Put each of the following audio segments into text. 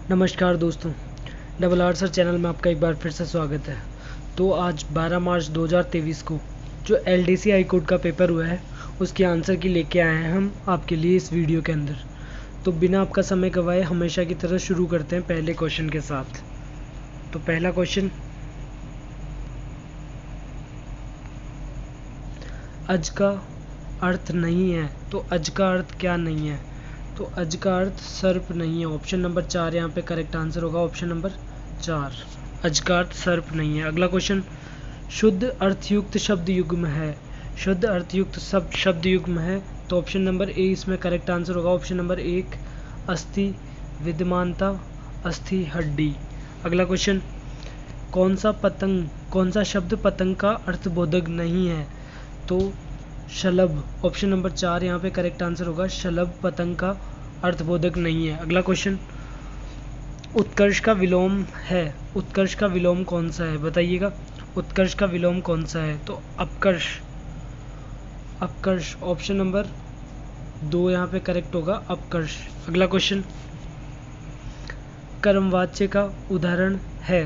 नमस्कार दोस्तों, double R sir channel में आपका एक बार फिर से स्वागत है। तो आज 12 मार्च 2023 को जो एलडीसी हाई कोर्ट का पेपर हुआ है उसके आंसर की लेके आए हैं हम आपके लिए इस वीडियो के अंदर। तो बिना आपका समय गवाए हमेशा की तरह शुरू करते हैं पहले क्वेश्चन के साथ। तो पहला क्वेश्चन, अज का अर्थ नहीं है, तो अज का अर्थ क्या नहीं है? तो अज का अर्थ सर्प नहीं है। ऑप्शन नंबर 4 यहाँ पे करेक्ट आंसर होगा। ऑप्शन नंबर 4, अज का अर्थ सर्प नहीं है। अगला क्वेश्चन, शुद्ध अर्थयुक्त शब्द युग्म है। शुद्ध अर्थयुक्त शब्द युग्म है, तो ऑप्शन नंबर ए इसमें करेक्ट आंसर होगा। ऑप्शन नंबर 1, अस्थि, विद्यमानता, अस्थि, हड्डी। अगला क्वेश्चन, कौन सा शब्द पतंग का अर्थबोधक नहीं है? तो शलभ। ऑप्शन नंबर 4 यहाँ पे करेक्ट आंसर होगा। शलभ पतंग का अर्थबोधक नहीं है। अगला क्वेश्चन, उत्कर्ष का विलोम है। उत्कर्ष का विलोम कौन सा है बताइएगा। उत्कर्ष का विलोम कौन सा है? तो अपकर्ष। अपकर्ष ऑप्शन नंबर 2 यहाँ पे करेक्ट होगा, अपकर्ष। अगला क्वेश्चन, कर्मवाच्य का उदाहरण है।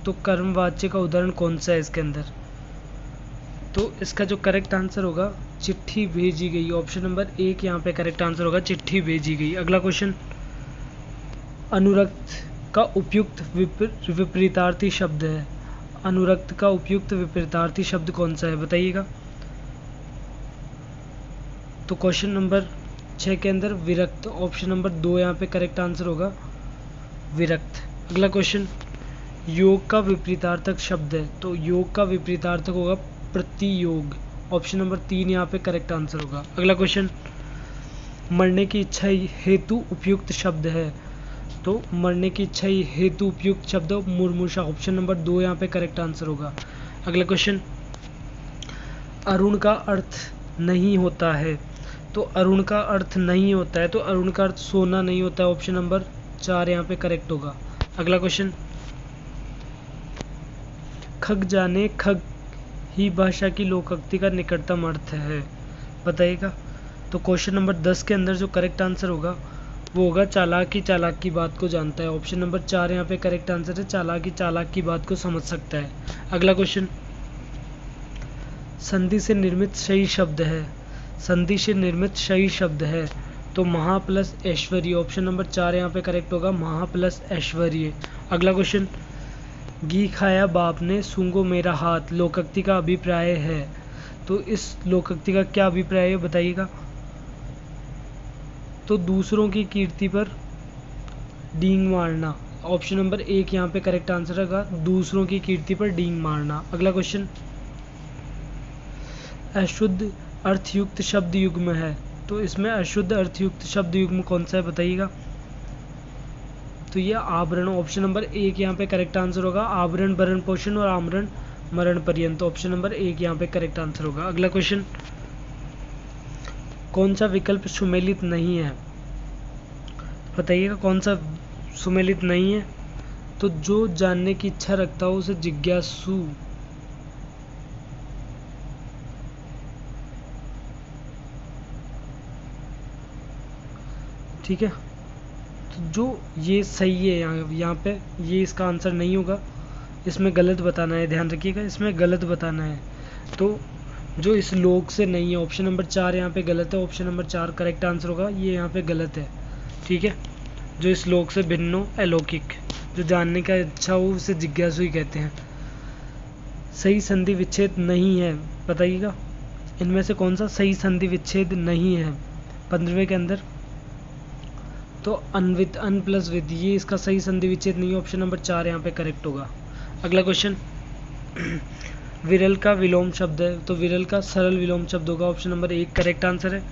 तो कर्मवाच्य का उदाहरण कौन सा है इसके अंदर? तो इसका जो करेक्ट आंसर होगा, चिट्ठी भेजी गई। ऑप्शन नंबर 1 यहाँ पे करेक्ट आंसर होगा, चिट्ठी भेजी गई। अगला क्वेश्चन, अनुरक्त का उपयुक्त विपरीतार्थी शब्द है। अनुरक्त का उपयुक्त विपरीतार्थी शब्द कौन सा है बताइएगा। तो क्वेश्चन नंबर 6 के अंदर विरक्त। ऑप्शन नंबर 2 यहाँ पे करेक्ट आंसर होगा, विरक्त। अगला क्वेश्चन, योग का विपरीतार्थक शब्द है। तो योग का विपरीतार्थक होगा प्रतियोग। ऑप्शन नंबर 3 यहाँ पे करेक्ट आंसर होगा। अगला क्वेश्चन, मरने की इच्छा हेतु उपयुक्त शब्द है। तो मरने की इच्छा हेतु उपयुक्त शब्द मुर्मूषा। ऑप्शन नंबर 2 यहाँ पे करेक्ट आंसर होगा। अगला क्वेश्चन, अरुण का अर्थ नहीं होता है। तो अरुण का अर्थ नहीं होता है, तो अरुण का अर्थ सोना नहीं होता है। ऑप्शन नंबर 4 यहाँ पे करेक्ट होगा। अगला क्वेश्चन, खग जाने खग ही भाषा की लोकोक्ति का निकटतम अर्थ है बताइएगा। तो क्वेश्चन नंबर 10 के अंदर जो करेक्ट आंसर होगा वो होगा चालाक की बात को जानता है। ऑप्शन नंबर 4 यहाँ पे करेक्ट आंसर है, चालाक की बात को समझ सकता है। अगला क्वेश्चन, संधि से निर्मित सही शब्द है। संधि से निर्मित सही शब्द है, तो महा प्लस ऐश्वर्य। ऑप्शन नंबर 4 यहाँ पे करेक्ट होगा, महा प्लस ऐश्वर्य। अगला क्वेश्चन, घी खाया बाप ने सूंघो मेरा हाथ लोकोक्ति का अभिप्राय है। तो इस लोकोक्ति का क्या अभिप्राय है बताइएगा। तो दूसरों की कीर्ति पर डींग मारना। ऑप्शन नंबर 1 यहाँ पे करेक्ट आंसर होगा, दूसरों की कीर्ति पर डींग मारना। अगला क्वेश्चन, अशुद्ध अर्थयुक्त शब्द युग्म है। तो इसमें अशुद्ध अर्थयुक्त शब्द युग्म कौन सा है बताइएगा। तो ये आवरण। ऑप्शन नंबर 1 यहाँ पे करेक्ट आंसर होगा, आवरण भरण पोषण और आमरण मरण पर्यंत। ऑप्शन नंबर 1 यहाँ पे करेक्ट आंसर होगा। अगला क्वेश्चन, कौन सा विकल्प सुमेलित नहीं है बताइएगा। कौन सा सुमेलित नहीं है? तो जो जानने की इच्छा रखता हो उसे जिज्ञासु। ठीक है, तो जो ये सही है यहाँ पे, ये इसका आंसर नहीं होगा, इसमें गलत बताना है। ध्यान रखिएगा, इसमें गलत बताना है। तो जो इस लोक से नहीं है, ऑप्शन नंबर 4 यहाँ पे गलत है। ऑप्शन नंबर 4 करेक्ट आंसर होगा, ये यहाँ पे गलत है। ठीक है, जो इस लोक से भिन्न हो, अलौकिक। जो जानने का इच्छा हो उसे जिज्ञासु ही कहते हैं। सही संधि विच्छेद नहीं है बताइएगा, इनमें से कौन सा सही संधि विच्छेद नहीं है 15वें के अंदर। तो अनवित, अन प्लस विद, ये इसका सही संधि विच्छेद नहीं है। ऑप्शन नंबर 4 यहाँ पे करेक्ट होगा। अगला क्वेश्चन, विरल का विलोम शब्द है। तो विरल का सरल विलोम शब्द होगा। ऑप्शन नंबर 1 करेक्ट आंसर है।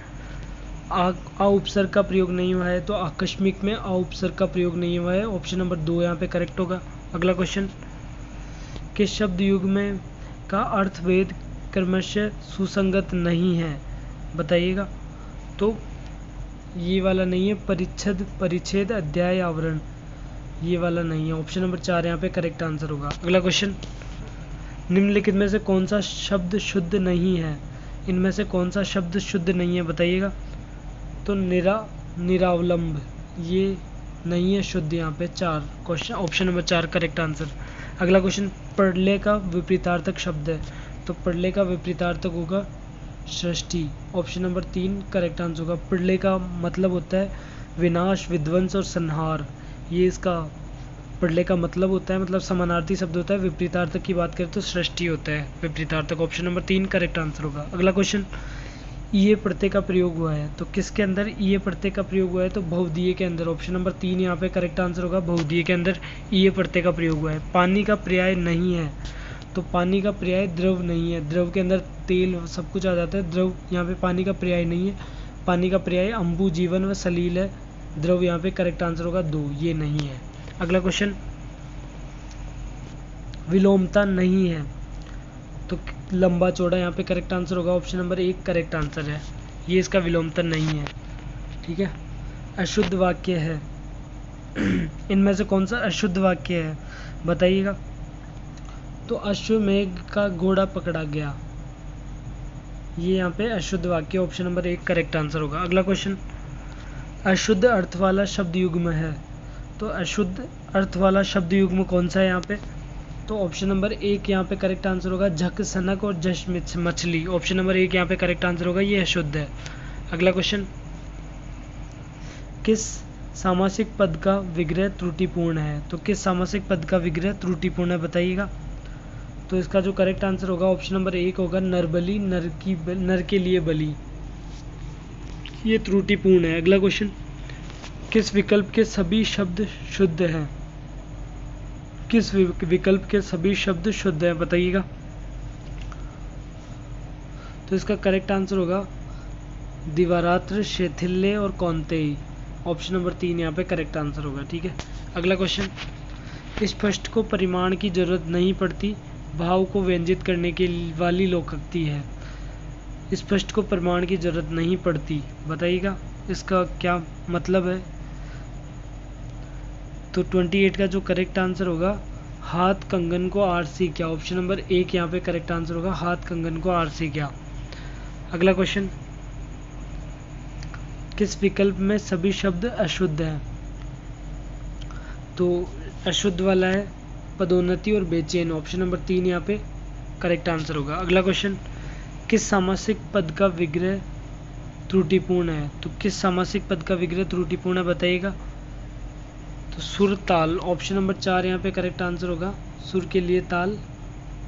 आ उपसर्ग का प्रयोग नहीं हुआ है, तो आकस्मिक में आ उपसर्ग का प्रयोग नहीं हुआ है। ऑप्शन नंबर 2 यहाँ पे करेक्ट होगा। अगला क्वेश्चन, किस शब्द युग में का अर्थभेद क्रमशः सुसंगत नहीं है बताइएगा। तो ये वाला नहीं है, परिच्छद, परिच्छेद, अध्याय, आवरण, ये वाला नहीं है। ऑप्शन नंबर 4 यहाँ पे करेक्ट आंसर होगा। अगला क्वेश्चन, निम्नलिखित में से कौन सा शब्द शुद्ध नहीं है? इनमें से कौन सा शब्द शुद्ध नहीं है बताइएगा। तो निरावलंब, ये नहीं है शुद्ध यहाँ पे 4, question option number 4 correct answer. अगला क्वेश्चन, पढ़ले का विपरीतार्थक शब्द है, तो पढ़ले का विपरीतार्थक होगा सृष्टि, ऑप्शन नंबर 3 करेक्ट आंसर होगा। पढ़ले का मतलब होता है विनाश, विध्वंस और संहार, ये इसका पढ़ले का मतलब होता है, मतलब समानार्थी शब्द होता है। विपरीतार्थक की बात करें तो सृष्टि होता है विपरीतार्थक, ऑप्शन नंबर 3 करेक्ट आंसर होगा। अगला क्वेश्चन, ईय प्रत्यय का प्रयोग हुआ है, तो किसके अंदर ईय प्रत्यय का प्रयोग हुआ है, तो बहुधीय के अंदर, ऑप्शन नंबर 3 यहाँ पे करेक्ट आंसर होगा। बहुधीय के अंदर ईय प्रत्यय का प्रयोग हुआ है। पानी का पर्याय नहीं है, तो पानी का पर्याय द्रव नहीं है, द्रव के अंदर तेल सब कुछ आ जाता है, द्रव यहाँ पे पानी का पर्याय नहीं है। पानी का पर्याय अम्बु, जीवन व सलील है, द्रव यहाँ पे करेक्ट आंसर होगा 2, ये नहीं है। अगला क्वेश्चन, विलोमता नहीं है, तो लंबा चौड़ा यहाँ पे करेक्ट आंसर होगा, ऑप्शन नंबर 1 करेक्ट आंसर है, ये इसका विलोमता नहीं है। ठीक है, अशुद्ध वाक्य है, इनमें से कौन सा अशुद्ध वाक्य है बताइएगा, तो अश्वमेघ का घोड़ा पकड़ा गया, ये यहाँ पे अशुद्ध वाक्य, ऑप्शन नंबर 1 करेक्ट आंसर होगा। अगला क्वेश्चन, अशुद्ध अर्थ वाला शब्द युग्म है, तो अशुद्ध अर्थ वाला शब्द युग्म कौन सा है यहाँ पे, तो ऑप्शन नंबर 1 यहाँ पे करेक्ट आंसर होगा, झक सनक और जश मछली, ऑप्शन नंबर 1 यहाँ पे करेक्ट आंसर होगा, ये अशुद्ध है। अगला क्वेश्चन, किस सामासिक पद का विग्रह त्रुटिपूर्ण है, तो किस सामासिक पद का विग्रह त्रुटिपूर्ण है बताइएगा, तो इसका जो करेक्ट आंसर होगा ऑप्शन नंबर 1 होगा, नरबली, नर के लिए बलि, ये त्रुटिपूर्ण है। अगला क्वेश्चन, किस विकल्प के सभी शब्द शुद्ध हैं, किस विकल्प के सभी शब्द शुद्ध हैं बताइएगा, तो इसका करेक्ट आंसर होगा दिवारात्र, शैथिल्य और कौन्तेय, ऑप्शन नंबर 3 यहाँ पे करेक्ट आंसर होगा। ठीक है, अगला क्वेश्चन, स्पष्ट को परिमाण की जरूरत नहीं पड़ती, भाव को व्यंजित करने के वाली लोकोक्ति है, स्पष्ट को परिमाण की जरूरत नहीं पड़ती, बताइएगा इसका क्या मतलब है, तो 28 का जो करेक्ट आंसर होगा, हाथ कंगन को आरसी क्या, ऑप्शन नंबर 1 यहाँ पे करेक्ट आंसर होगा, हाथ कंगन को आरसी क्या। अगला क्वेश्चन, किस विकल्प में सभी शब्द अशुद्ध हैं, तो अशुद्ध वाला है पदोन्नति और बेचैन, ऑप्शन नंबर 3 यहाँ पे करेक्ट आंसर होगा। अगला क्वेश्चन, किस सामासिक पद का विग्रह त्रुटिपूर्ण है, तो किस सामासिक पद का विग्रह त्रुटिपूर्ण है बताइएगा, तो सुर ताल, ऑप्शन नंबर 4 यहाँ पे करेक्ट आंसर होगा, सुर के लिए ताल,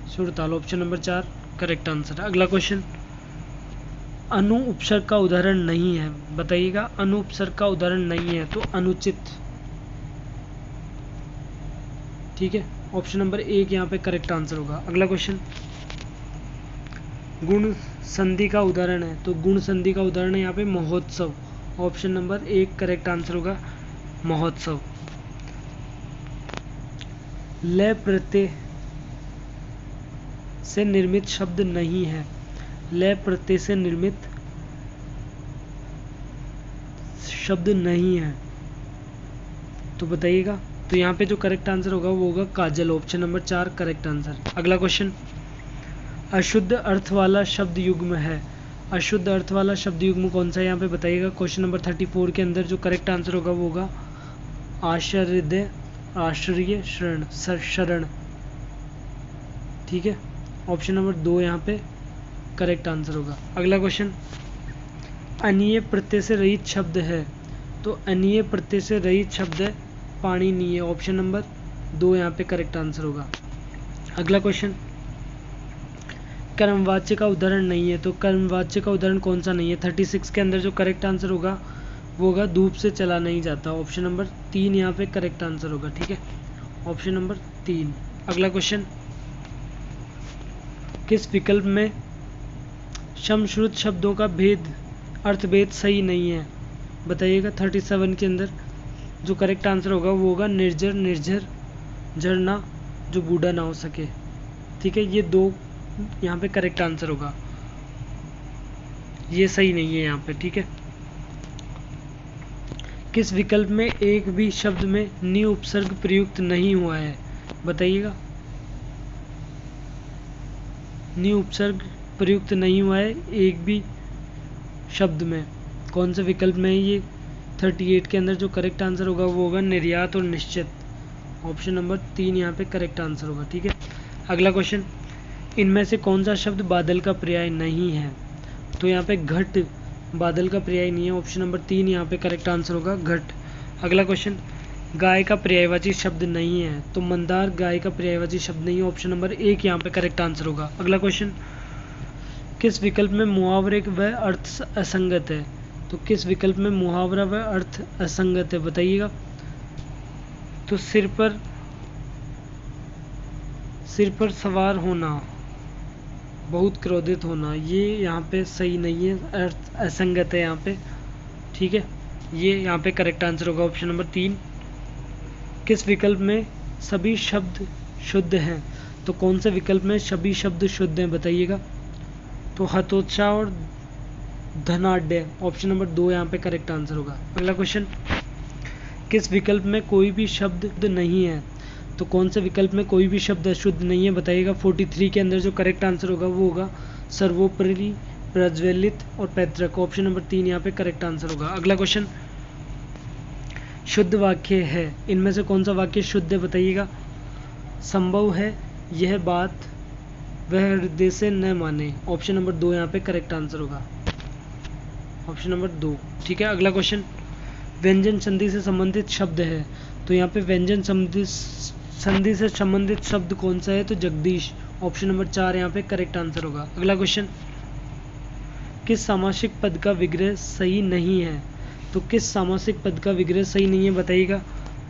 सुर ताल, ऑप्शन नंबर 4 करेक्ट आंसर है। अगला क्वेश्चन, अनु उपसर्ग का उदाहरण नहीं है बताइएगा, अनु उपसर्ग का उदाहरण नहीं है, तो अनुचित, ठीक है, ऑप्शन नंबर 1 यहाँ पे करेक्ट आंसर होगा। अगला क्वेश्चन, गुण संधि का उदाहरण है, तो गुण संधि का उदाहरण है यहाँ पे महोत्सव, ऑप्शन नंबर 1 करेक्ट आंसर होगा, महोत्सव। लय प्रत्यय से निर्मित शब्द नहीं है, लय प्रत्यय से निर्मित शब्द नहीं है, तो बताइएगा, तो यहाँ पे जो करेक्ट आंसर होगा वो होगा काजल, ऑप्शन नंबर 4 करेक्ट आंसर। अगला क्वेश्चन, अशुद्ध अर्थ वाला शब्द युग्म है, अशुद्ध अर्थ वाला शब्द युग्म कौन सा है यहाँ पे बताइएगा, क्वेश्चन नंबर 34 के अंदर जो करेक्ट आंसर होगा वो होगा आश्रय, आश्रय, शरण, शरण, ठीक है, ऑप्शन नंबर 2 यहाँ पे करेक्ट आंसर होगा। अगला क्वेश्चन, अनीय प्रत्यय से रहित शब्द है, तो अनीय प्रत्यय से रहित शब्द है पाणिनीय, ऑप्शन नंबर 2 यहाँ पे करेक्ट आंसर होगा। अगला क्वेश्चन, कर्मवाच्य का उदाहरण नहीं है, तो कर्मवाच्य का उदाहरण कौन सा नहीं है, 36 के अंदर जो करेक्ट आंसर होगा वो होगा धूप से चला नहीं जाता, ऑप्शन नंबर 3 यहाँ पे करेक्ट आंसर होगा। ठीक है, ऑप्शन नंबर 3। अगला क्वेश्चन, किस विकल्प में समश्रुत शब्दों का भेद अर्थभेद सही नहीं है बताइएगा, 37 के अंदर जो करेक्ट आंसर होगा वो होगा निर्जर, निर्झर, झरना जो बूढ़ा ना हो सके, ठीक है, ये 2 यहाँ पे करेक्ट आंसर होगा, ये सही नहीं है यहाँ पे। ठीक है, किस विकल्प में एक भी शब्द में नि उपसर्ग प्रयुक्त नहीं हुआ है बताइएगा, नि उपसर्ग प्रयुक्त नहीं हुआ है एक भी शब्द में, कौन से विकल्प में है ये, 38 के अंदर जो करेक्ट आंसर होगा वो होगा निर्यात और निश्चित। ऑप्शन नंबर 3 यहाँ पे करेक्ट आंसर होगा। ठीक है, अगला क्वेश्चन, इनमें से कौन सा शब्द बादल का पर्याय नहीं है? तो यहाँ पे घट बादल का पर्याय नहीं है। ऑप्शन नंबर 3 यहाँ पे करेक्ट आंसर होगा, घट। अगला क्वेश्चन, गाय का पर्यायवाची शब्द नहीं है। तो मंदार गाय का पर्यायवाची शब्द नहीं है। ऑप्शन नंबर 1 यहाँ पे करेक्ट आंसर होगा। अगला क्वेश्चन, किस विकल्प में मुहावरे व अर्थ असंगत है? तो किस विकल्प में मुहावरा व अर्थ असंगत है बताइएगा। तो सिर पर सवार होना, बहुत क्रोधित होना, ये यहाँ पे सही नहीं है, अर्थ असंगत है यहाँ पे। ठीक है, ये यहाँ पे करेक्ट आंसर होगा ऑप्शन नंबर 3। किस विकल्प में सभी शब्द शुद्ध हैं? तो कौन से विकल्प में सभी शब्द शुद्ध हैं बताइएगा। तो हतोत्साह और धनाढ्य, ऑप्शन नंबर 2 यहाँ पे करेक्ट आंसर होगा। अगला क्वेश्चन, किस विकल्प में कोई भी शब्द नहीं है? तो कौन से विकल्प में कोई भी शब्द अशुद्ध नहीं है बताइएगा। 43 के अंदर जो करेक्ट आंसर होगा वो होगा सर्वोपरि, प्रज्वलित और पैतृक। ऑप्शन नंबर 3 यहाँ पे करेक्ट आंसर होगा। अगला क्वेश्चन, शुद्ध वाक्य है, इनमें से कौन सा वाक्य शुद्ध है बताइएगा। संभव है यह बात वह हृदय से न माने। ऑप्शन नंबर 2 यहाँ पे करेक्ट आंसर होगा, ऑप्शन नंबर 2। ठीक है, अगला क्वेश्चन, व्यंजन संधि से संबंधित शब्द है। तो यहाँ पे व्यंजन संधि से संबंधित शब्द कौन सा है? तो जगदीश। ऑप्शन नंबर 4 यहाँ पे करेक्ट आंसर होगा। अगला क्वेश्चन, किस सामासिक पद का विग्रह सही नहीं है? तो किस सामासिक पद का विग्रह सही नहीं है बताइएगा।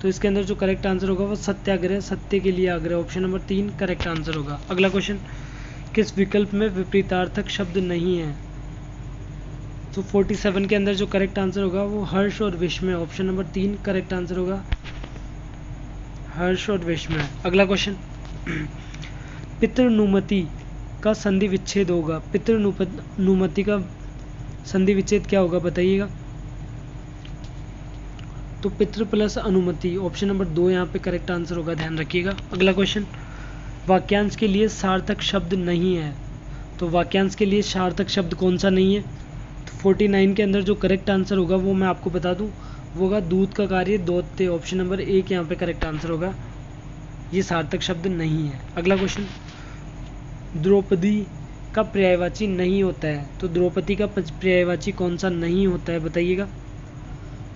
तो इसके अंदर जो करेक्ट आंसर होगा वो सत्याग्रह, सत्य के लिए आग्रह। ऑप्शन नंबर 3 करेक्ट आंसर होगा। अगला क्वेश्चन, किस विकल्प में विपरीतार्थक शब्द नहीं है? तो 47 के अंदर जो करेक्ट आंसर होगा वो हर्ष और विस्मय। ऑप्शन नंबर 3 करेक्ट आंसर होगा, हर्ष और विस्मय। अगला क्वेश्चन, पितृनुमति का संधि विच्छेद होगा। पितृनुमति का संधि विच्छेद क्या होगा बताइएगा। तो पितृ प्लस अनुमति। ऑप्शन नंबर 2 यहाँ पे करेक्ट आंसर होगा, ध्यान रखिएगा। अगला क्वेश्चन, वाक्यांश के लिए सार्थक शब्द नहीं है। तो वाक्यांश के लिए सार्थक शब्द कौन सा नहीं है? तो 49 के अंदर जो करेक्ट आंसर होगा वो मैं आपको बता दूं, वो होगा दूध का कार्य दौत्य। ऑप्शन नंबर 1 यहाँ पे करेक्ट आंसर होगा, ये सार्थक शब्द नहीं है। अगला क्वेश्चन, द्रौपदी का पर्यायवाची नहीं होता है। तो द्रौपदी का पर्यायवाची कौन सा नहीं होता है बताइएगा।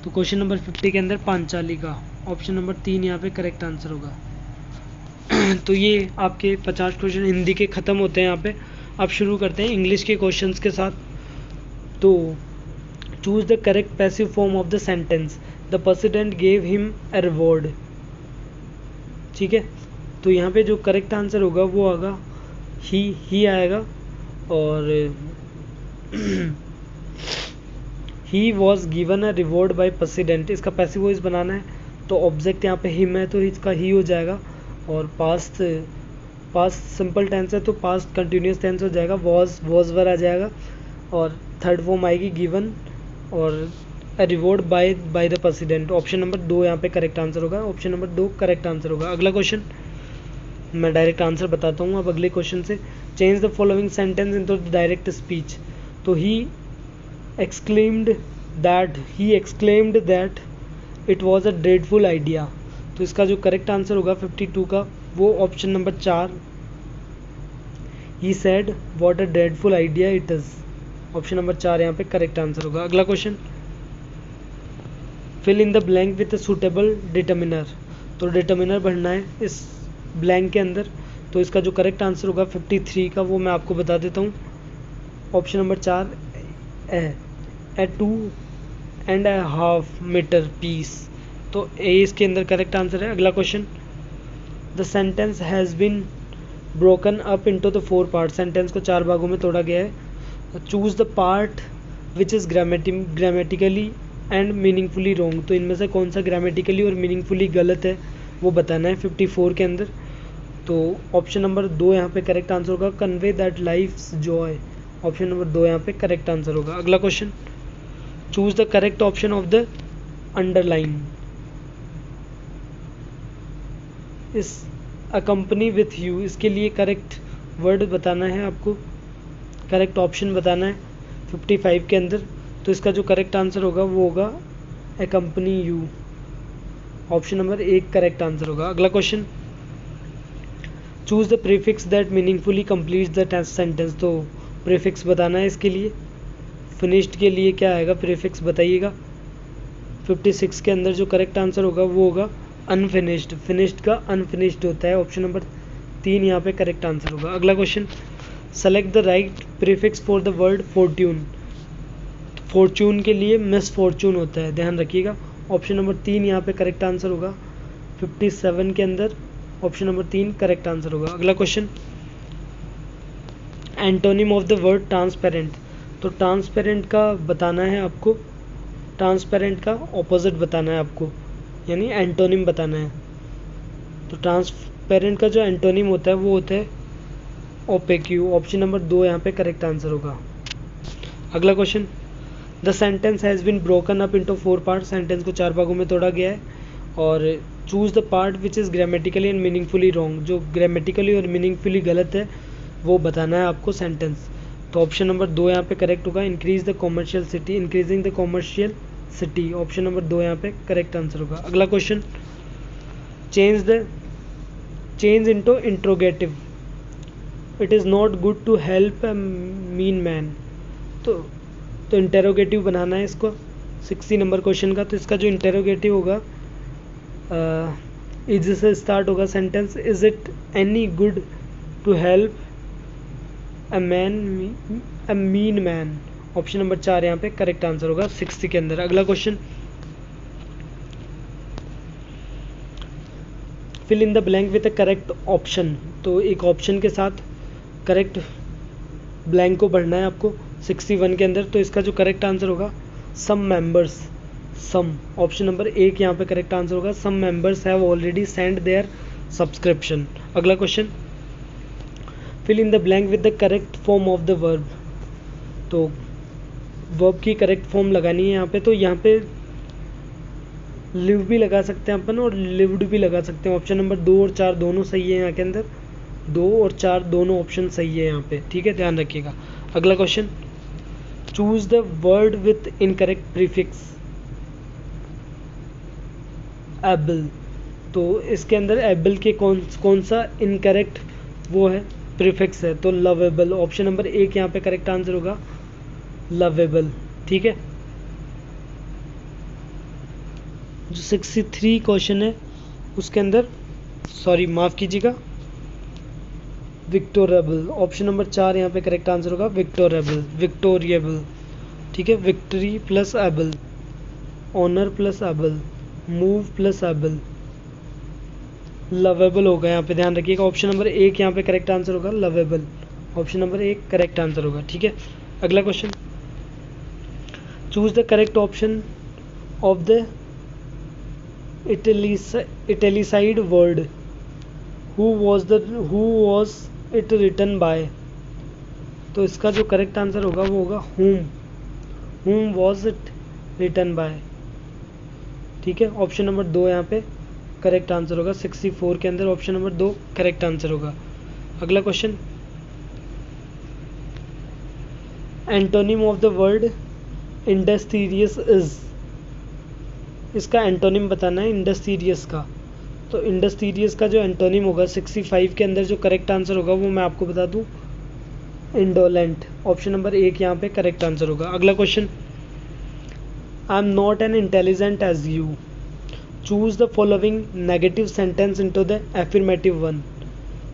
तो क्वेश्चन नंबर 50 के अंदर पांचाली का। ऑप्शन नंबर 3 यहाँ पे करेक्ट आंसर होगा। तो ये आपके 50 क्वेश्चन हिंदी के ख़त्म होते हैं यहाँ पे। अब शुरू करते हैं इंग्लिश के क्वेश्चंस के साथ। तो choose the correct passive form of the sentence, the president gave him a reward. ठीक है, तो यहाँ पे जो करेक्ट आंसर होगा वो आएगा ही आएगा, और he was given a reward by president, इसका पैसिव वॉइस बनाना है। तो ऑब्जेक्ट यहाँ पे हिम है तो इसका ही हो जाएगा, और पास्ट सिंपल टेंस है तो पास्ट कंटिन्यूस टेंस हो जाएगा, वॉज वर आ जाएगा, और थर्ड फॉर्म आएगी गिवन, और reward by the president. Option number 2 यहाँ पे करेक्ट आंसर होगा, ऑप्शन नंबर 2 करेक्ट आंसर होगा। अगला क्वेश्चन मैं डायरेक्ट आंसर बताता हूँ अब अगले क्वेश्चन से। Change the following sentence into direct speech. तो he exclaimed that it was a dreadful idea. तो इसका जो करेक्ट आंसर होगा 52 का वो option number 4, he said what a dreadful idea it is. Option number 4 यहाँ पे करेक्ट आंसर होगा। अगला question, fill in the blank with a suitable determiner. तो डिटर्मिनर भरना है इस ब्लैंक के अंदर। तो इसका जो करेक्ट आंसर होगा 53 का वो मैं आपको बता देता हूँ, option number 4 A 2.5 metre piece. तो ए इसके अंदर करेक्ट आंसर है। अगला question, the sentence has been broken up into the 4 part. Sentence को 4 भागों में तोड़ा गया है। Choose the part which is grammatically and meaningfully wrong. तो इनमें से कौन सा ग्रामेटिकली और मीनिंगफुली गलत है वो बताना है 54 के अंदर। तो ऑप्शन नंबर 2 यहाँ पे करेक्ट आंसर होगा, convey that life's joy. Option number 2 यहाँ पे करेक्ट आंसर होगा। अगला question, choose the correct option of the underline. Is accompany with you, इसके लिए करेक्ट वर्ड बताना है आपको, करेक्ट ऑप्शन बताना है 55 के अंदर। तो इसका जो करेक्ट आंसर होगा वो होगा accompany you। Option number 1 correct answer होगा। अगला question, choose the prefix that meaningfully completes the sentence. तो प्रीफिक्स बताना है इसके लिए। फिनिश्ड के लिए क्या आएगा प्रीफिक्स बताइएगा। 56 के अंदर जो करेक्ट आंसर होगा वो होगा अनफिनिश्ड। फिनिश्ड का अनफिनिश्ड होता है। ऑप्शन नंबर 3 यहाँ पे करेक्ट आंसर होगा। अगला question, select the right prefix for the word फॉर्ट्यून। Fortune के लिए मिस फॉर्च्यून होता है, ध्यान रखिएगा। ऑप्शन नंबर 3 यहाँ पे करेक्ट आंसर होगा। 57 के अंदर ऑप्शन नंबर 3 करेक्ट आंसर होगा। अगला question, antonym of the word transparent. तो ट्रांसपेरेंट का बताना है आपको, ट्रांसपेरेंट का ऑपोजिट बताना है आपको, यानी एंटोनिम बताना है। तो ट्रांसपेरेंट का जो एंटोनिम होता है वो होता है ओपेक्यू। ऑप्शन नंबर 2 यहाँ पे करेक्ट आंसर होगा। अगला question, the sentence has been broken up into 4 part. Sentence को 4 भागों में तोड़ा गया है। और choose the part which is grammatically and meaningfully wrong. जो ग्रामेटिकली और मीनिंगफुली गलत है वो बताना है आपको सेंटेंस। तो ऑप्शन नंबर 2 यहाँ पे करेक्ट होगा। Increase the commercial city, increasing the commercial city. Option number 2 यहाँ पे करेक्ट आंसर होगा। अगला question, change into interrogative. It is not good to help a mean man. तो इंटेरोगेटिव बनाना है इसको 60 नंबर क्वेश्चन का। तो इसका जो इंटेरोगेटिव होगा इज से स्टार्ट होगा sentence. Is it any good to help a mean man. Option number 4 यहाँ पे करेक्ट आंसर होगा 60 के अंदर। अगला question, fill in the blank with a correct option. तो एक ऑप्शन के साथ करेक्ट ब्लैंक को भरना है आपको 61 के अंदर। तो इसका जो करेक्ट आंसर होगा some members, some. Option number 1 यहाँ पे करेक्ट आंसर होगा। Some members have already send their subscription. अगला question, fill in the blank with the correct form of the verb. तो वर्ब की करेक्ट फॉर्म लगानी है यहाँ पे। तो यहाँ पे लिव भी लगा सकते हैं अपन और लिव्ड भी लगा सकते हैं। ऑप्शन नंबर 2 और 4 दोनों सही है यहाँ के अंदर। 2 और 4 दोनों ऑप्शन सही है यहाँ पे, ठीक है, ध्यान रखिएगा। अगला question, choose the word with incorrect prefix able. तो इसके अंदर एबल के कौन सा इनकरेक्ट वो है प्रीफिक्स है। तो लवेबल। ऑप्शन नंबर 1 यहाँ पे करेक्ट आंसर होगा लवेबल, ठीक है। जो 63 क्वेश्चन है उसके अंदर, सॉरी माफ़ कीजिएगा, विक्टोरेबल। ऑप्शन नंबर 4 यहाँ पे करेक्ट आंसर होगा विक्टोरेबल, विक्टोरिएबल, ठीक है। Victory plus able, honour plus able, move plus able, lovable होगा यहाँ पे, ध्यान रखिएगा। ऑप्शन नंबर 1 यहाँ पे करेक्ट आंसर होगा lovable. Option number 1 correct answer होगा, ठीक है। अगला question, choose the correct option of the italicised word. Who was it written by. तो इसका जो करेक्ट आंसर होगा वो होगा whom was it written by, ठीक है। ऑप्शन नंबर 2 यहाँ पे करेक्ट आंसर होगा 64 के अंदर। ऑप्शन नंबर 2 करेक्ट आंसर होगा। अगला question, antonym of the word industrious is. इसका एंटोनिम बताना है इंडस्ट्रियस का। तो इंडस्ट्रियस का जो एंटोनिम होगा 65 के अंदर जो करेक्ट आंसर होगा वो मैं आपको बता दूं इंडोलेंट। ऑप्शन नंबर 1 यहाँ पे करेक्ट आंसर होगा। अगला question, I am not an intelligent as you. Choose the following negative sentence into the affirmative one.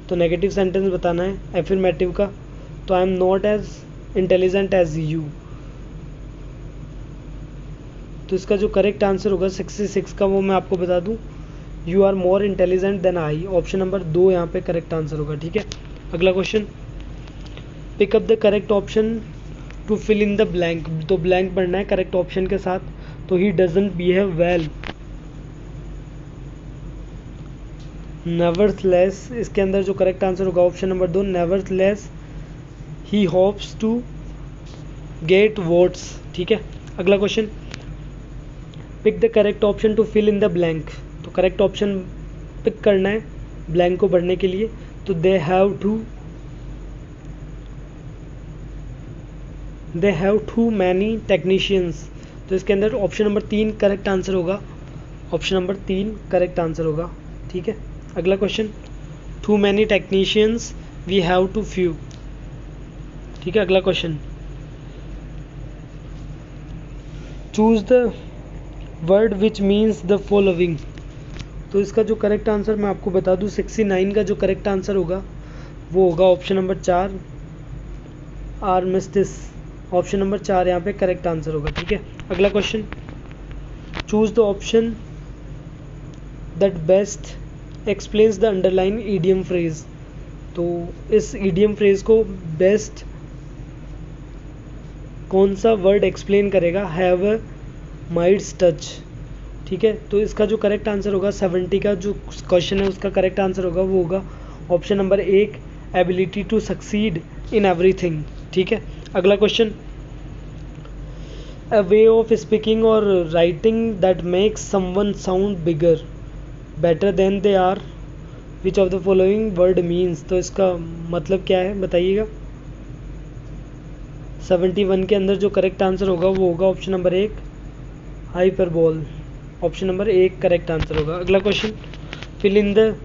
तो नेगेटिव सेंटेंस बताना है एफर्मेटिव का। तो I am not as intelligent as you. तो इसका जो करेक्ट आंसर होगा 66 का वो मैं आपको बता दूं you are more intelligent than I. Option number 2 यहाँ पे करेक्ट आंसर होगा, ठीक है। अगला question, pick up the correct option to fill in the blank. तो ब्लैंक पढ़ना है करेक्ट ऑप्शन के साथ। तो he doesn't behave well, nevertheless. इसके अंदर जो करेक्ट आंसर होगा option number 2 nevertheless he hopes to get votes, ठीक है। अगला question, pick the correct option to fill in the blank. तो करेक्ट ऑप्शन पिक करना है ब्लैंक को भरने के लिए। तो they have too many technicians. तो इसके अंदर ऑप्शन नंबर 3 करेक्ट आंसर होगा, ऑप्शन नंबर 3 करेक्ट आंसर होगा। ठीक है, अगला question, too many technicians we have too few. ठीक है, अगला question, choose the word which means the following. तो इसका जो करेक्ट आंसर मैं आपको बता दूं, 69 का जो करेक्ट आंसर होगा वो होगा option number 4 armistice. Option number 4 यहाँ पे करेक्ट आंसर होगा। ठीक है, अगला question, choose the option that best explains the underline idiom phrase. तो इस ईडियम फ्रेज को बेस्ट कौन सा वर्ड एक्सप्लेन करेगा, हैव अ माइट्स टच। ठीक है, तो इसका जो करेक्ट आंसर होगा 70 का जो क्वेश्चन है उसका करेक्ट आंसर होगा वो होगा option number 1 ability to succeed in everything. ठीक है, अगला question, a way of speaking और writing that makes someone sound bigger better than they are, which of the following word means. तो इसका मतलब क्या है बताइएगा। 71 के अंदर जो करेक्ट आंसर होगा वो होगा option number 1 hyperbole. Option number 1 correct answer होगा। अगला question, fill in the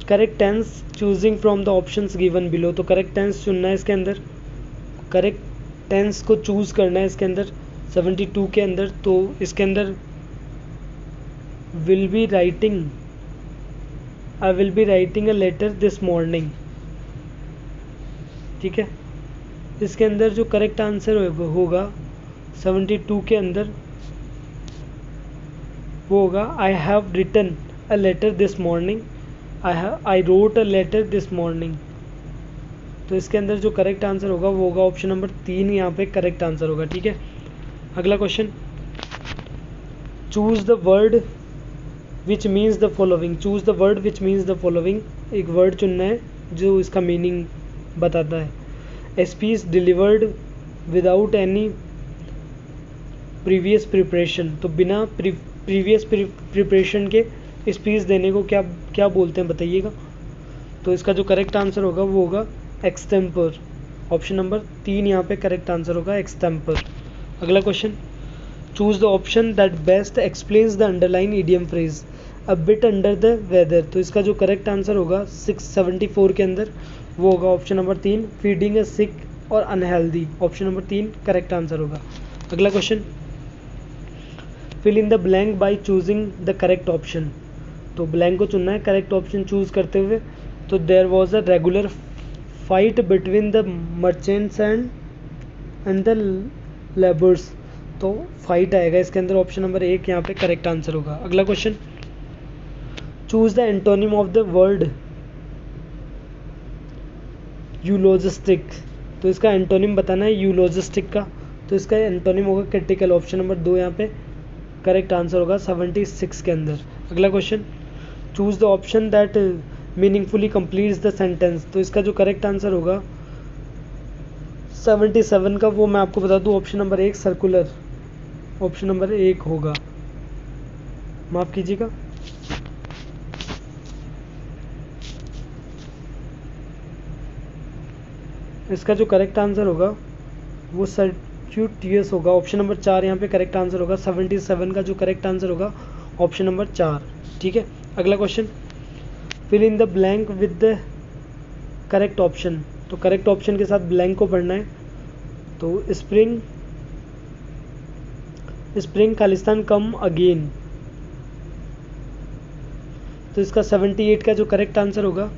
correct tense choosing from the options given below. तो करेक्ट टेंस चुनना है इसके अंदर, करेक्ट टेंस को चूज करना है इसके अंदर 72 के अंदर। तो इसके अंदर will be writing, I will be writing a letter this morning. ठीक है, इसके अंदर जो करेक्ट आंसर होगा 72 के अंदर वो होगा I have written a letter this morning, I wrote a letter this morning. तो इसके अंदर जो करेक्ट आंसर होगा वो होगा ऑप्शन नंबर 3 यहाँ पे करेक्ट आंसर होगा। ठीक है, अगला question, choose the word which means the following. Choose the word which means the following, एक वर्ड चुनना है जो इसका मीनिंग बताता है। A speech delivered without any previous preparation। तो बिना प्रीवियस प्रिपरेशन के स्पीच देने को क्या क्या बोलते हैं बताइएगा। तो इसका जो करेक्ट आंसर होगा वो होगा एक्सटेम्पर। ऑप्शन नंबर 3 यहाँ पे करेक्ट आंसर होगा एक्सटेम्पर। अगला question, choose the option that best explains the underline idiom phrase, a bit under the weather. तो इसका जो करेक्ट आंसर होगा 674 के अंदर वो होगा option number 3 feeding a sick और unhealthy. Option number 3 correct answer होगा। अगला question, fill in the blank by choosing the correct option. तो ब्लैंक को चुनना है करेक्ट ऑप्शन चूज करते हुए। तो there was a regular fight between the merchants and the labours. तो फाइट आएगा इसके अंदर, ऑप्शन नंबर 1 यहाँ पे करेक्ट आंसर होगा। अगला question, choose the antonym of the word eulogistic. तो इसका एंटोनिम बताना है यूलोजिस्टिक का। तो इसका एंटोनिम होगा क्रिटिकल। ऑप्शन नंबर 2 यहाँ पे करेक्ट आंसर होगा 76 के अंदर। अगला question, choose the option that meaningfully completes the sentence. तो इसका जो करेक्ट आंसर होगा 77 का वो मैं आपको बता दूं, option number 1 circular. Option number 1 होगा, माफ कीजिएगा। इसका जो करेक्ट आंसर होगा वो सर्क्यूटियस होगा। ऑप्शन नंबर 4 यहाँ पे करेक्ट आंसर होगा। 77 का जो करेक्ट आंसर होगा ऑप्शन नंबर 4। ठीक है, अगला question, fill in the blank with the correct option. तो करेक्ट ऑप्शन के साथ ब्लैंक को पढ़ना है। तो स्प्रिंग खालिस्तान कम अगेन। तो इसका 78 का जो करेक्ट आंसर होगा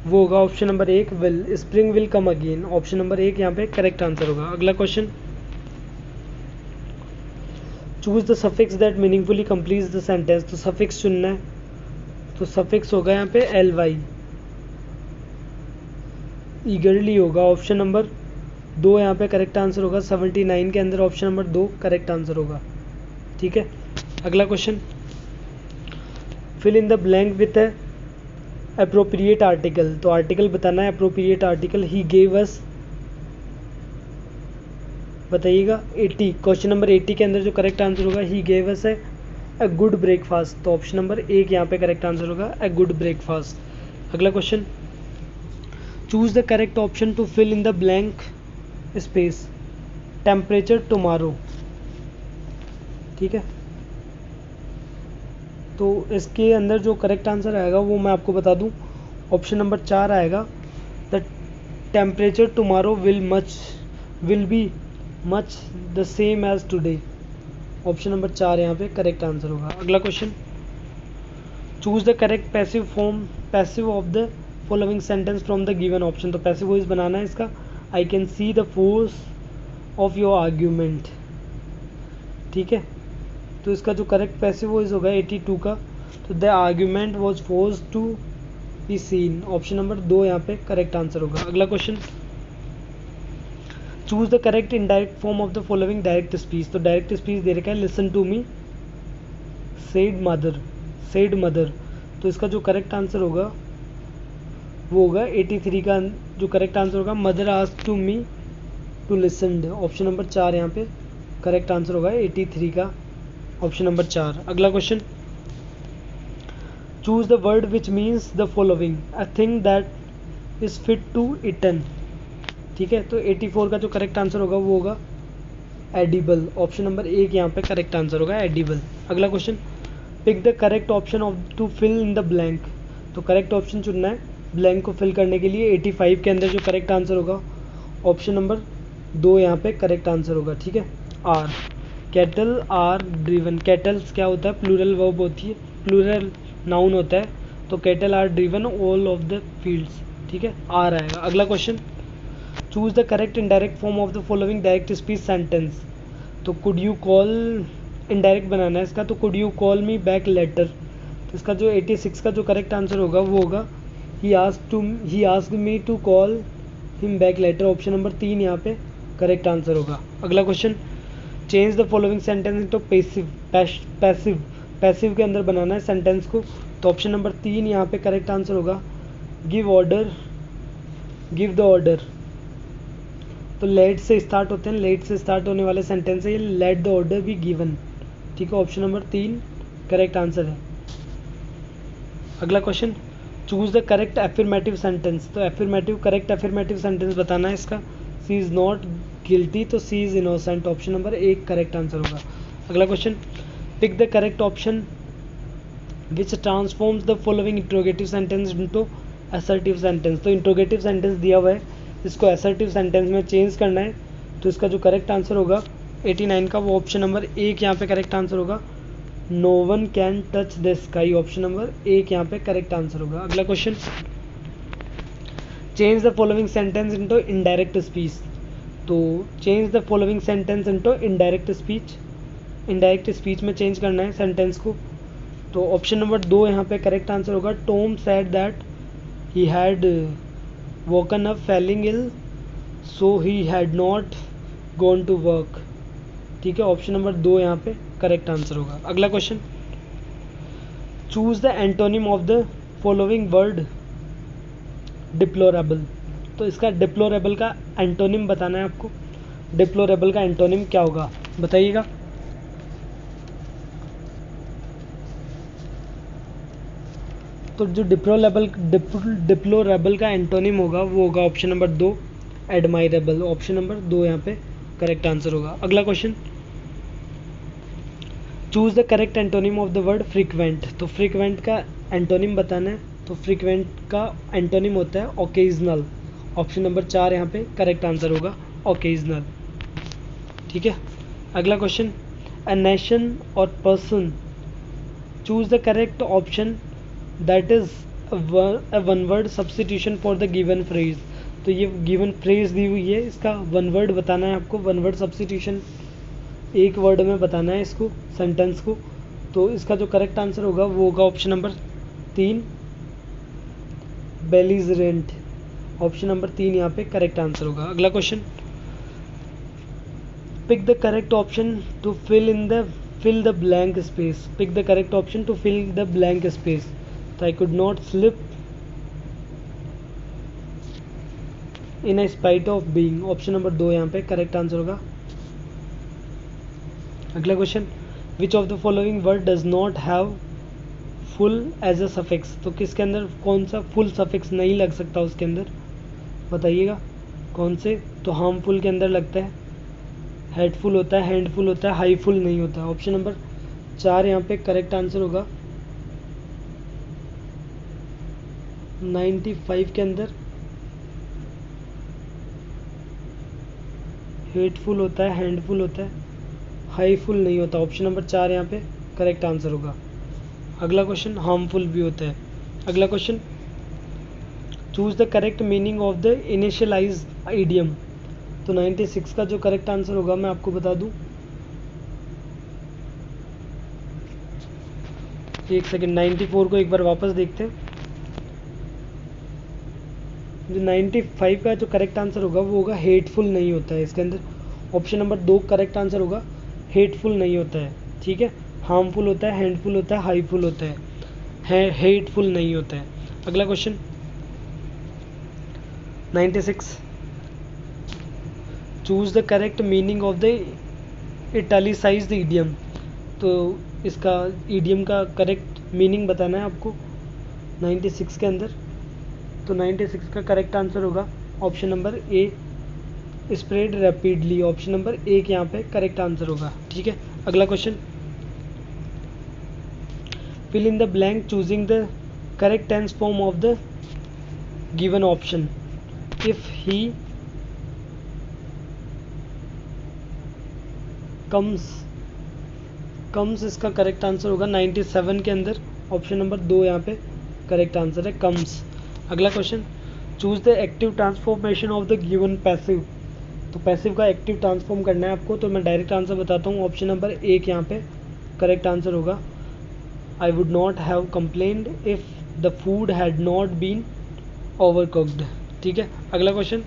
वो होगा option number 1 will, spring will come again. Option number 1 यहाँ पे करेक्ट आंसर होगा। अगला question, choose the suffix that meaningfully completes the sentence. तो सफिक्स चुनना है। तो सफिक्स होगा यहाँ पे ly, ईगरली होगा। ऑप्शन नंबर 2 यहाँ पे करेक्ट आंसर होगा। 79 के अंदर ऑप्शन नंबर 2 करेक्ट आंसर होगा। ठीक है, अगला question, fill in the blank with appropriate article. तो आर्टिकल बताना है appropriate article. He gave us, बताइएगा 80। क्वेश्चन नंबर 80 के अंदर जो करेक्ट आंसर होगा he gave us a good breakfast. तो ऑप्शन नंबर 1 यहाँ पे करेक्ट आंसर होगा अ गुड ब्रेकफास्ट। अगला question, choose the correct option to fill in the blank space temperature tomorrow. ठीक है, तो इसके अंदर जो करेक्ट आंसर आएगा वो मैं आपको बता दूं, ऑप्शन नंबर 4 आएगा, the temperature tomorrow will be much the same as today. Option number 4 यहाँ पे करेक्ट आंसर होगा। अगला question, choose the correct passive of the following sentence from the given option. तो पैसिव वॉइस बनाना है इसका, I can see the force of your argument. ठीक है, तो इसका जो करेक्ट पैसिव वॉइस होगा 82 का, तो the argument was force to be seen. Option number 2 यहाँ पे करेक्ट आंसर होगा। अगला question, choose the correct indirect form of the following direct speech. तो डायरेक्ट स्पीच दे रखा है, listen to me said mother. तो इसका जो करेक्ट आंसर होगा वो होगा 83 का, जो करेक्ट आंसर होगा, mother asked to me to listen. Option number 4 यहाँ पे करेक्ट आंसर होगा 83 का, ऑप्शन नंबर 4। अगला question, choose the word which means the following, a thing that is fit to eaten. ठीक है, तो 84 का जो करेक्ट आंसर होगा वो होगा एडिबल। ऑप्शन नंबर 1 यहाँ पे करेक्ट आंसर होगा एडिबल। अगला question, pick the correct option of to fill in the blank. तो करेक्ट ऑप्शन चुनना है ब्लैंक को फिल करने के लिए। 85 के अंदर जो करेक्ट आंसर होगा, ऑप्शन नंबर 2 यहाँ पे करेक्ट आंसर होगा। ठीक है, are, cattle are driven. Cattles क्या होता है, प्लूरल वर्ब होती है, प्लूरल नाउन होता है, तो cattle are driven all of the fields. ठीक है, आर आएगा। अगला question, choose the correct indirect form of the following direct speech sentence. तो कुड यू कॉल, इनडायरेक्ट बनाना है इसका, तो could you call me back later. तो इसका जो 86 का जो करेक्ट आंसर होगा वो होगा he asked me to call him back later. Option number 3 यहाँ पे करेक्ट आंसर होगा। अगला question, change the following sentence into passive के अंदर बनाना है सेंटेंस को। तो ऑप्शन नंबर 3 यहाँ पे करेक्ट आंसर होगा, गिव द ऑर्डर। तो लेट से स्टार्ट होते हैं, लेट से स्टार्ट होने वाले सेंटेंस है ये, let the order be given. ठीक है, ऑप्शन नंबर 3 करेक्ट आंसर है। अगला question, choose the correct affirmative sentence. तो करेक्ट एफर्मेटिव सेंटेंस बताना है इसका, सी इज़ नॉट गिल्टी, तो she is innocent. Option number 1 correct answer होगा। अगला question, pick the correct option which transforms the following interrogative sentence into assertive sentence. तो interrogative sentence दिया हुआ है, इसको असर्टिव सेंटेंस में चेंज करना है। तो इसका जो करेक्ट आंसर होगा 89 का, वो ऑप्शन नंबर 1 यहाँ पे करेक्ट आंसर होगा, no one can touch the sky. Option number 1 यहाँ पे करेक्ट आंसर होगा। अगला question, change the following sentence into indirect speech. तो change the following sentence into indirect speech में चेंज करना है सेंटेंस को। तो ऑप्शन नंबर 2 यहाँ पे करेक्ट आंसर होगा, Tom said that he had woken up feeling ill so he had not gone to work। ठीक है, ऑप्शन नंबर 2 यहाँ पे करेक्ट आंसर होगा। अगला question, choose the antonym of the following word deplorable. तो इसका deplorable का एंटोनिम बताना है आपको। डिप्लोरेबल का एंटोनिम क्या होगा बताइएगा। तो जो डिप्लोरेबल का एंटोनिम होगा वो होगा option number 2 admirable. Option number 2 यहाँ पे करेक्ट आंसर होगा। अगला question, choose the correct antonym of the word frequent. तो फ्रीक्वेंट का एंटोनिम बताना है, तो फ्रीक्वेंट का एंटोनिम होता है ओकेजनल। ऑप्शन नंबर 4 यहाँ पे करेक्ट आंसर होगा, ओकेजनल। ठीक है, अगला क्वेश्चन, अ नेशन और person, choose the correct option that is a one word substitution for the given phrase. तो ये गिवन फ्रेज दी हुई है, इसका वन वर्ड बताना है आपको, वन वर्ड सब्सटीट्यूशन, एक वर्ड में बताना है इसको, सेंटेंस को। तो इसका जो करेक्ट आंसर होगा वो होगा option number 3 belligerent. Option number 3 यहाँ पे करेक्ट आंसर होगा। अगला question, pick the correct option to fill the blank space. Pick the correct option to fill the blank space. तो I could not sleep in a spite of being. Option number 2 यहाँ पे correct answer होगा। अगला question, which of the following word does not have ful as a suffix. तो किसके अंदर कौन सा फुल सफिक्स नहीं लग सकता उसके अंदर बताइएगा, कौन से। तो हार्मफुल के अंदर लगता है हेडफुल होता है, हैंडफुल होता है, हाईफुल नहीं होता है। ऑप्शन नंबर 4 यहाँ पे करेक्ट आंसर होगा। 95 के अंदर हेटफुल होता है, हैंडफुल होता है, हाईफुल नहीं होता। ऑप्शन नंबर 4 यहाँ पे करेक्ट आंसर होगा। अगला क्वेश्चन हार्मफुल भी होता है। अगला question, choose the correct meaning of the initialize idiom. तो 96 का जो करेक्ट आंसर होगा मैं आपको बता दूं, एक सेकेंड, 94 को एक बार वापस देखते हैं। जो 95 का जो करेक्ट आंसर होगा वो होगा हेटफुल नहीं होता है इसके अंदर। ऑप्शन नंबर 2 करेक्ट आंसर होगा, हेटफुल नहीं होता है। ठीक है, हार्मफुल होता है, हैंडफुल होता है, हाईफुल होता है, हेटफुल नहीं होता है। अगला question 96, choose the correct meaning of the italicised idiom. तो इसका ईडियम का करेक्ट मीनिंग बताना है आपको 96 के अंदर। तो 96 का करेक्ट आंसर होगा option number A, spread rapidly. Option number 1 यहाँ पे करेक्ट आंसर होगा। ठीक है, अगला question, fill in the blank choosing the correct tense form of the given option. If he comes इसका करेक्ट आंसर होगा 97 के अंदर। ऑप्शन नंबर 2 यहाँ पे करेक्ट आंसर है, कम्स। अगला question, choose the active transformation of the given passive. तो passive का एक्टिव ट्रांसफॉर्म करना है आपको, तो मैं डायरेक्ट आंसर बताता हूँ। ऑप्शन नंबर 1 यहाँ पे करेक्ट आंसर होगा, I would not have complained if the food had not been over cooked. ठीक है, अगला question,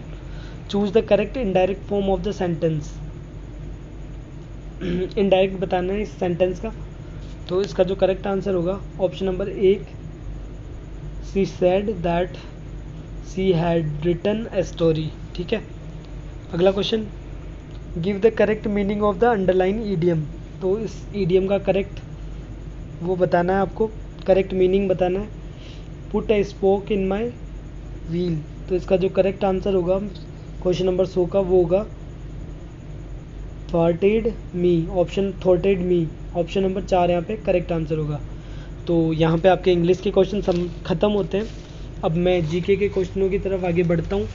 choose the correct indirect form of the sentence. Indirect बताना है इस सेंटेंस का, तो इसका जो करेक्ट आंसर होगा option number 1, she said that she had written a story. ठीक है, अगला question, give the correct meaning of the underline idiom. तो इस ईडियम का करेक्ट वो बताना है आपको, करेक्ट मीनिंग बताना है। Put A spoke in my wheel. तो इसका जो करेक्ट आंसर होगा क्वेश्चन नंबर 100 का वो होगा थॉटेड मी। थॉटेड मी। ऑप्शन नंबर 4 यहाँ पे करेक्ट आंसर होगा। तो यहाँ पे आपके इंग्लिश के क्वेश्चन ख़त्म होते हैं। अब मैं जीके के क्वेश्चनों की तरफ आगे बढ़ता हूँ।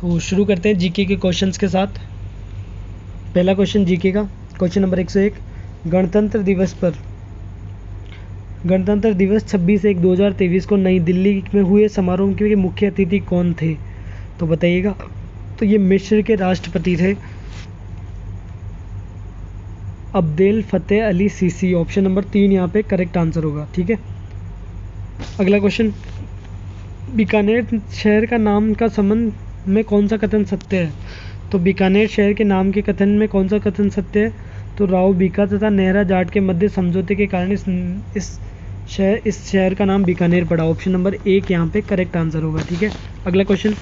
तो शुरू करते हैं जीके के क्वेश्चंस के साथ। पहला क्वेश्चन जीके का, क्वेश्चन नंबर 101, गणतंत्र दिवस पर गणतंत्र दिवस 26/1/2023 को नई दिल्ली में हुए समारोह के मुख्य अतिथि कौन थे? तो बताइएगा। तो ये मिस्र के राष्ट्रपति थे Abdel Fateh Ali CC. Option number 3 यहाँ पे करेक्ट आंसर होगा। ठीक है, अगला क्वेश्चन, बीकानेर शहर का नाम का संबंध में कौन सा कथन सत्य है? तो बीकानेर शहर के नाम के कथन में कौन सा कथन सत्य है? तो राव बीका तथा नेहरा जाट के मध्य समझौते के कारण इस शहर का नाम बीकानेर पड़ा। ऑप्शन नंबर 1 यहाँ पे करेक्ट आंसर होगा। ठीक है, अगला क्वेश्चन,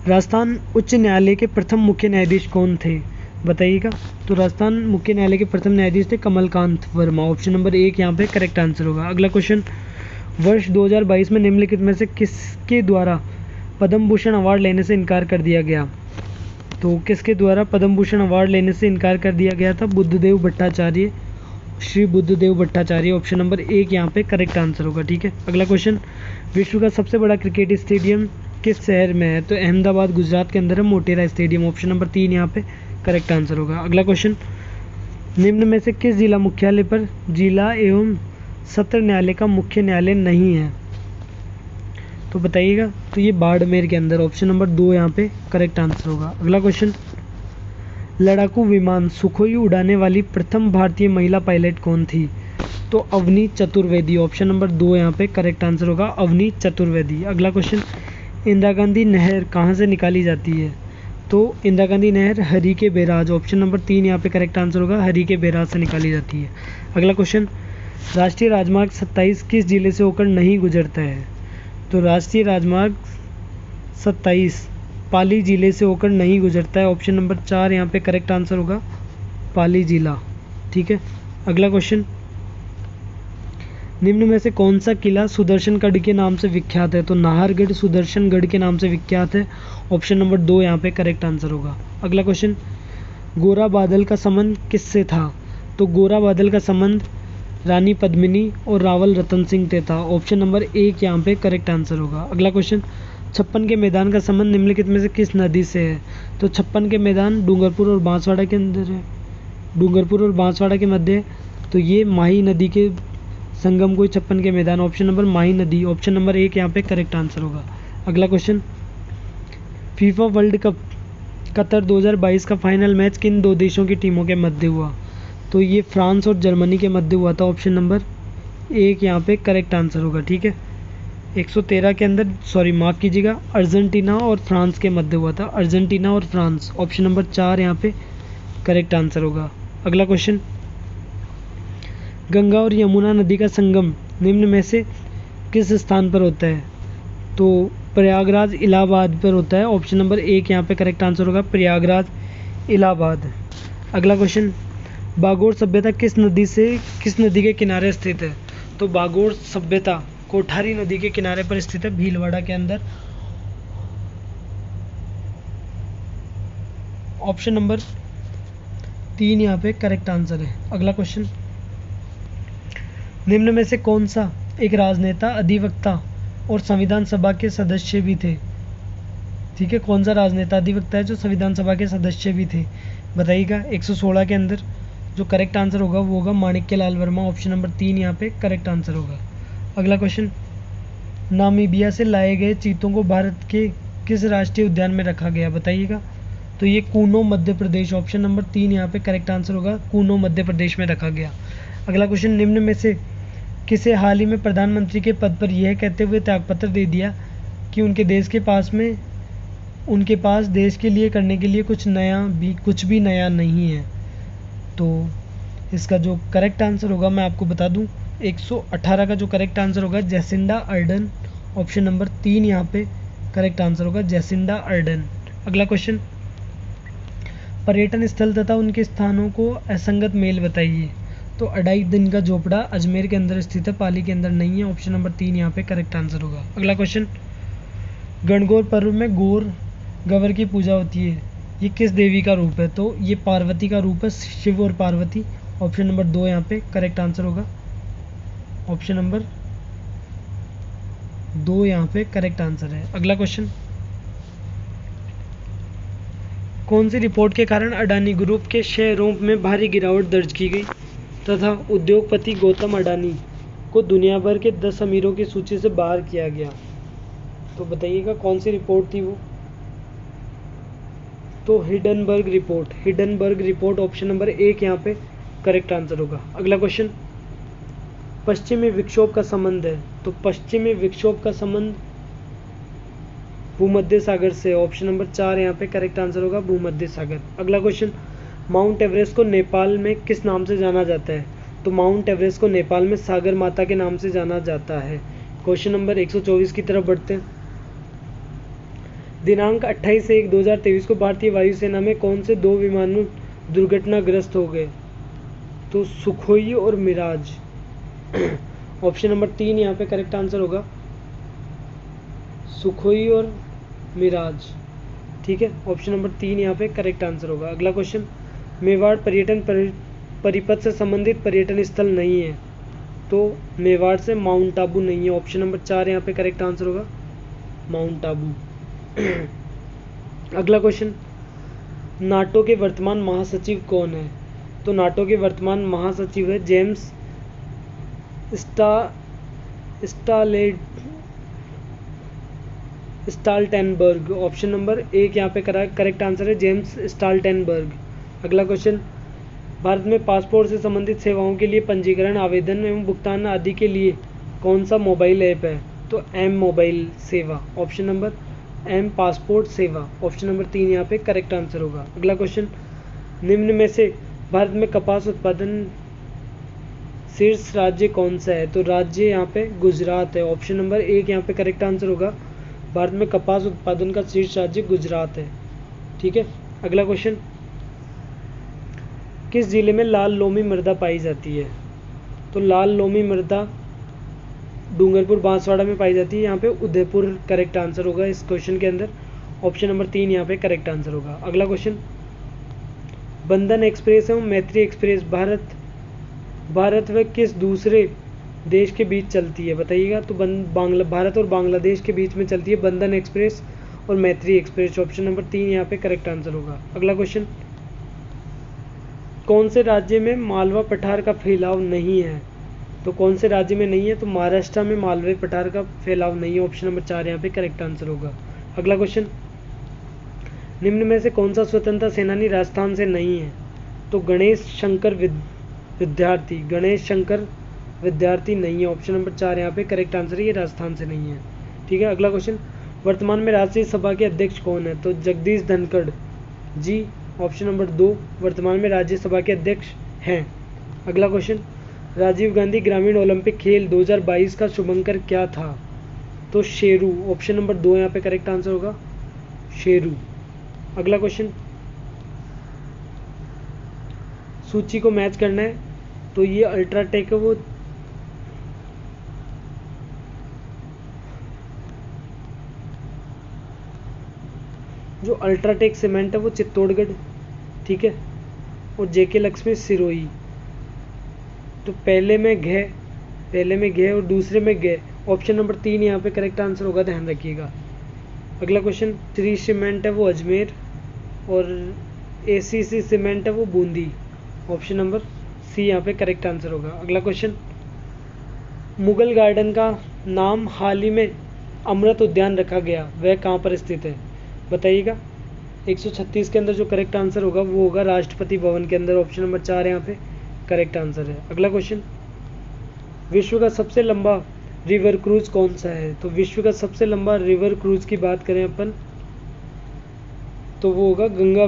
राजस्थान उच्च न्यायालय के प्रथम मुख्य न्यायाधीश कौन थे? बताइएगा। तो राजस्थान मुख्य न्यायालय के प्रथम न्यायाधीश थे कमलकांत वर्मा। ऑप्शन नंबर 1 यहाँ पे करेक्ट आंसर होगा। अगला क्वेश्चन, वर्ष 2022 में निम्नलिखित में से किसके द्वारा पद्म भूषण अवार्ड लेने से इनकार कर दिया गया? तो किसके द्वारा पद्म भूषण अवार्ड लेने से इनकार कर दिया गया था? बुद्धदेव भट्टाचार्य, श्री बुद्धदेव भट्टाचार्य। ऑप्शन नंबर 1 यहाँ पे करेक्ट आंसर होगा। ठीक है, अगला क्वेश्चन, विश्व का सबसे बड़ा क्रिकेट स्टेडियम किस शहर में है? तो अहमदाबाद गुजरात के अंदर है मोटेरा स्टेडियम। ऑप्शन नंबर 3 यहाँ पे करेक्ट आंसर होगा। अगला क्वेश्चन, निम्न में से किस जिला मुख्यालय पर जिला एवं सत्र न्यायालय का मुख्य न्यायालय नहीं है? तो बताइएगा। तो ये बाड़मेर के अंदर। ऑप्शन नंबर 2 यहाँ पे करेक्ट आंसर होगा। अगला क्वेश्चन, लड़ाकू विमान सुखोई उड़ाने वाली प्रथम भारतीय महिला पायलट कौन थी? तो अवनी चतुर्वेदी। ऑप्शन नंबर 2 यहाँ पे करेक्ट आंसर होगा, अवनी चतुर्वेदी। अगला क्वेश्चन, इंदिरा गांधी नहर कहाँ से निकाली जाती है? तो इंदिरा गांधी नहर हरी के बैराज। ऑप्शन नंबर 3 यहाँ पे करेक्ट आंसर होगा, हरी के बैराज से निकाली जाती है। अगला क्वेश्चन, राष्ट्रीय राजमार्ग 27 किस जिले से होकर नहीं गुजरता है? तो राष्ट्रीय राजमार्ग 27 पाली जिले से होकर नहीं गुजरता है। ऑप्शन नंबर 4 यहाँ पे करेक्ट आंसर होगा, पाली जिला। ठीक है, अगला क्वेश्चन, निम्न में से कौन सा किला सुदर्शनगढ़ के नाम से विख्यात है? तो नाहरगढ़ सुदर्शनगढ़ के नाम से विख्यात है। ऑप्शन नंबर 2 यहाँ पे करेक्ट आंसर होगा। अगला क्वेश्चन, गोरा बादल का संबंध किससे था? तो गोरा बादल का संबंध रानी पद्मिनी और रावल रतन सिंह से था। ऑप्शन नंबर 1 यहाँ पे करेक्ट आंसर होगा। अगला क्वेश्चन, छप्पन के मैदान का संबंध निम्नलिखित में से किस नदी से है? तो छप्पन के मैदान डूंगरपुर और बांसवाड़ा के अंदर है, डूंगरपुर और बांसवाड़ा के मध्य है। तो ये माही नदी के संगम को छप्पन के मैदान, ऑप्शन नंबर माही नदी, ऑप्शन नंबर 1 यहाँ पे करेक्ट आंसर होगा। अगला question, FIFA world cup Qatar 2022 का फाइनल मैच किन दो देशों की टीमों के मध्य हुआ? तो ये फ्रांस और जर्मनी के मध्य हुआ था। ऑप्शन नंबर 1 यहाँ पे करेक्ट आंसर होगा। ठीक है, 113 के अंदर, सॉरी माफ़ कीजिएगा, अर्जेंटीना और फ्रांस के मध्य हुआ था, अर्जेंटीना और फ्रांस, ऑप्शन नंबर 4 यहाँ पे करेक्ट आंसर होगा। अगला क्वेश्चन, गंगा और यमुना नदी का संगम निम्न में से किस स्थान पर होता है? तो प्रयागराज इलाहाबाद पर होता है। ऑप्शन नंबर 1 यहाँ पे करेक्ट आंसर होगा, प्रयागराज इलाहाबाद। अगला क्वेश्चन, बागोर सभ्यता किस नदी के किनारे स्थित है? तो बागोर सभ्यता कोठारी नदी के किनारे पर स्थित है, भीलवाड़ा के अंदर। ऑप्शन नंबर 3 यहाँ पे करेक्ट आंसर है। अगला क्वेश्चन, निम्न में से कौन सा एक राजनेता, अधिवक्ता और संविधान सभा के सदस्य भी थे? ठीक है, कौन सा राजनेता अधिवक्ता है जो संविधान सभा के सदस्य भी थे, बताइएगा। 116 के अंदर जो करेक्ट आंसर होगा वो होगा माणिक्यलाल वर्मा, ऑप्शन नंबर 3 यहाँ पे करेक्ट आंसर होगा। अगला क्वेश्चन, नामीबिया से लाए गए चीतों को भारत के किस राष्ट्रीय उद्यान में रखा गया, बताइएगा। तो ये कूनो मध्य प्रदेश, ऑप्शन नंबर 3 यहाँ पे करेक्ट आंसर होगा, कूनो मध्य प्रदेश में रखा गया। अगला क्वेश्चन, निम्न में से किसे हाल ही में प्रधानमंत्री के पद पर यह कहते हुए त्यागपत्र दे दिया कि उनके पास देश के लिए करने के लिए कुछ भी नया नहीं है? तो इसका जो करेक्ट आंसर होगा मैं आपको बता दूं, 118 का जो करेक्ट आंसर होगा जेसिंडा अर्डन, ऑप्शन नंबर 3 यहाँ पे करेक्ट आंसर होगा, जेसिंडा अर्डन। अगला क्वेश्चन, पर्यटन स्थल तथा उनके स्थानों को असंगत मेल बताइए। तो अडाई दिन का झोपड़ा अजमेर के अंदर स्थित है, पाली के अंदर नहीं है, ऑप्शन नंबर 3 यहाँ पे करेक्ट आंसर होगा। अगला क्वेश्चन, गणगौर पर्व में गौर गवर की पूजा होती है, ये किस देवी का रूप है? तो ये पार्वती का रूप है, शिव और पार्वती, ऑप्शन नंबर 2 यहाँ पे करेक्ट आंसर होगा, ऑप्शन नंबर 2 यहाँ पे करेक्ट आंसर है। अगला क्वेश्चन, कौन सी रिपोर्ट के कारण अडानी ग्रुप के शेयरों में भारी गिरावट दर्ज की गई तथा उद्योगपति गौतम अडानी को दुनिया भर के 10 अमीरों की सूची से बाहर किया गया? तो बताइएगा कौन सी रिपोर्ट थी वो? तो हिडनबर्ग रिपोर्ट, ऑप्शन नंबर 1 यहाँ पे करेक्ट आंसर होगा। अगला क्वेश्चन, पश्चिमी विक्षोभ का संबंध है, तो पश्चिमी विक्षोभ का संबंध भूमध्य सागर से, ऑप्शन नंबर 4 यहाँ पे करेक्ट आंसर होगा, भूमध्य सागर। अगला क्वेश्चन, माउंट एवरेस्ट को नेपाल में किस नाम से जाना जाता है? तो माउंट एवरेस्ट को नेपाल में सागर माता के नाम से जाना जाता है। क्वेश्चन नंबर 124 की तरफ बढ़ते हैं। दिनांक 28/1/2023 को भारतीय वायुसेना में कौन से 2 विमान दुर्घटनाग्रस्त हो गए? तो सुखोई और मिराज, ऑप्शन नंबर 3 यहाँ पे करेक्ट आंसर होगा, सुखोई और मिराज। ठीक है, ऑप्शन नंबर 3 यहाँ पे करेक्ट आंसर होगा। अगला क्वेश्चन, मेवाड़ पर्यटन परिपथ से संबंधित पर्यटन स्थल नहीं है, तो मेवाड़ से माउंट आबू नहीं है, ऑप्शन नंबर 4 यहाँ पे करेक्ट आंसर होगा, माउंट आबू। अगला क्वेश्चन, नाटो के वर्तमान महासचिव कौन है? तो नाटो के वर्तमान महासचिव है जेम्स स्टाल्टेनबर्ग, ऑप्शन नंबर 1 यहाँ पे करेक्ट आंसर है, जेम्स स्टाल्टेनबर्ग। अगला क्वेश्चन, भारत में पासपोर्ट से संबंधित सेवाओं के लिए पंजीकरण, आवेदन एवं भुगतान आदि के लिए कौन सा मोबाइल ऐप है? तो एम मोबाइल सेवा, ऑप्शन नंबर एम पासपोर्ट सेवा, ऑप्शन नंबर 3 यहाँ पे करेक्ट आंसर होगा। अगला क्वेश्चन, निम्न में से भारत में कपास उत्पादन शीर्ष राज्य कौन सा है? तो राज्य यहाँ पे गुजरात है, ऑप्शन नंबर 1 यहाँ पे करेक्ट आंसर होगा, भारत में कपास उत्पादन का शीर्ष राज्य गुजरात है। ठीक है, अगला क्वेश्चन, किस जिले में लाल लोमी मृदा पाई जाती है? तो लाल लोमी मृदा डूंगरपुर बांसवाड़ा में पाई जाती है, यहाँ पे उदयपुर करेक्ट आंसर होगा इस क्वेश्चन के अंदर। ऑप्शन नंबर 3 यहाँ पे करेक्ट आंसर होगा। अगला क्वेश्चन, बंधन एक्सप्रेस एवं मैत्री एक्सप्रेस भारत व किस दूसरे देश के बीच चलती है, बताइएगा। तो भारत और बांग्लादेश के बीच में चलती है बंधन एक्सप्रेस और मैत्री एक्सप्रेस। ऑप्शन नंबर 3 यहाँ पे करेक्ट आंसर होगा। अगला क्वेश्चन, कौन से राज्य में मालवा पठार का फैलाव नहीं है, तो कौन से राज्य में नहीं है, तो महाराष्ट्र में मालवे पठार का फैलाव नहीं है। ऑप्शन नंबर 4 यहाँ पे करेक्ट आंसर होगा। अगला क्वेश्चन, निम्न में से कौन सा स्वतंत्रता सेनानी राजस्थान से नहीं है, तो गणेश शंकर विद्यार्थी नहीं है। ऑप्शन नंबर 4 यहाँ पे करेक्ट आंसर है, ये राजस्थान से नहीं है। ठीक है, अगला क्वेश्चन, वर्तमान में राज्यसभा के अध्यक्ष कौन है, तो जगदीश धनखड़ जी। ऑप्शन नंबर 2 वर्तमान में राज्यसभा के अध्यक्ष हैं। अगला क्वेश्चन, राजीव गांधी ग्रामीण ओलंपिक खेल 2022 का शुभंकर क्या था, तो शेरू। ऑप्शन नंबर 2 यहाँ पे करेक्ट आंसर होगा, शेरू। अगला क्वेश्चन, सूची को मैच करना है, तो ये अल्ट्राटेक है, वो जो अल्ट्राटेक सीमेंट है वो चित्तौड़गढ़, ठीक है, और जेके लक्ष्मी सिरोही। तो पहले में घे और दूसरे में गे। ऑप्शन नंबर 3 यहाँ पे करेक्ट आंसर होगा, ध्यान रखिएगा। अगला क्वेश्चन, श्री सीमेंट है वो अजमेर और एसीसी सीमेंट है वो बूंदी। ऑप्शन नंबर सी यहाँ पे करेक्ट आंसर होगा। अगला क्वेश्चन, मुगल गार्डन का नाम हाल ही में अमृत उद्यान रखा गया, वह कहाँ पर स्थित है, बताइएगा। 136 के अंदर जो करेक्ट आंसर होगा वो होगा राष्ट्रपति भवन के अंदर। ऑप्शन नंबर 4 यहाँ पे करेक्ट आंसर है। अगला क्वेश्चन, विश्व का सबसे लंबा रिवर क्रूज कौन सा है, तो विश्व का सबसे लंबा रिवर क्रूज की बात करें अपन तो वो होगा गंगा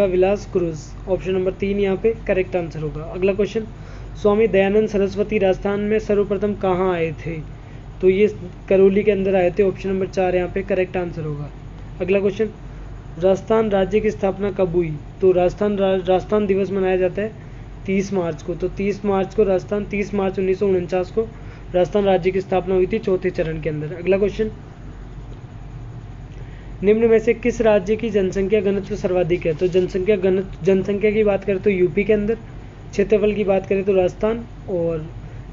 विलास क्रूज। ऑप्शन नंबर 3 यहाँ पे करेक्ट आंसर होगा। अगला क्वेश्चन, स्वामी दयानंद सरस्वती राजस्थान में सर्वप्रथम कहाँ आए थे, तो ये करौली के अंदर आए थे। ऑप्शन नंबर 4 यहाँ पे करेक्ट आंसर होगा। अगला क्वेश्चन, राजस्थान राज्य की स्थापना कब हुई, तो राजस्थान दिवस मनाया जाता है 30 मार्च को। तो 30 मार्च 1949 को राजस्थान राज्य की स्थापना हुई थी चौथे चरण के अंदर। अगला क्वेश्चन, निम्न में से किस राज्य की जनसंख्या घनत्व सर्वाधिक है, तो जनसंख्या की बात करें तो यूपी के अंदर, क्षेत्रफल की बात करें तो राजस्थान, और